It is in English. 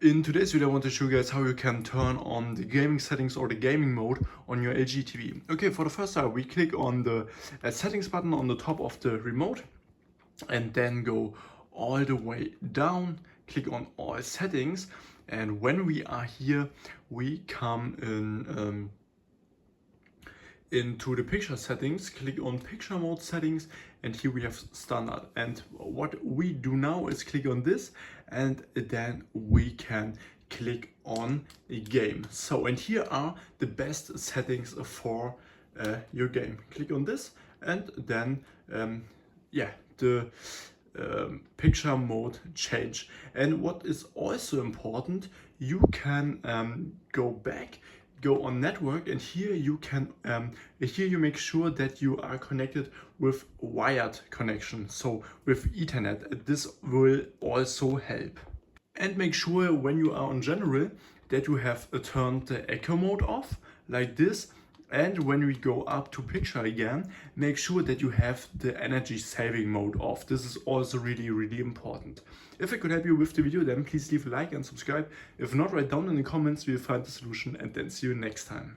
In today's video I want to show you guys how you can turn on the gaming settings or the gaming mode on your LG TV. Okay, for the first time we click on the settings button on the top of the remote and then go all the way down, click on all settings, and when we are here we come in into the picture settings, click on picture mode settings, and here we have standard. And what we do now is click on this and then we can click on a game. So, and here are the best settings for your game. Click on this and then the picture mode change. And what is also important, you can go back, go on network, and here you can here you make sure that you are connected with wired connection, so with Ethernet. This will also help. And make sure when you are on general that you have turned the echo mode off like this. And when we go up to picture again, make sure that you have the energy saving mode off. This is also really important. If I could help you with the video, then please leave a like and subscribe. If not, write down in the comments, we'll find the solution, and then see you next time.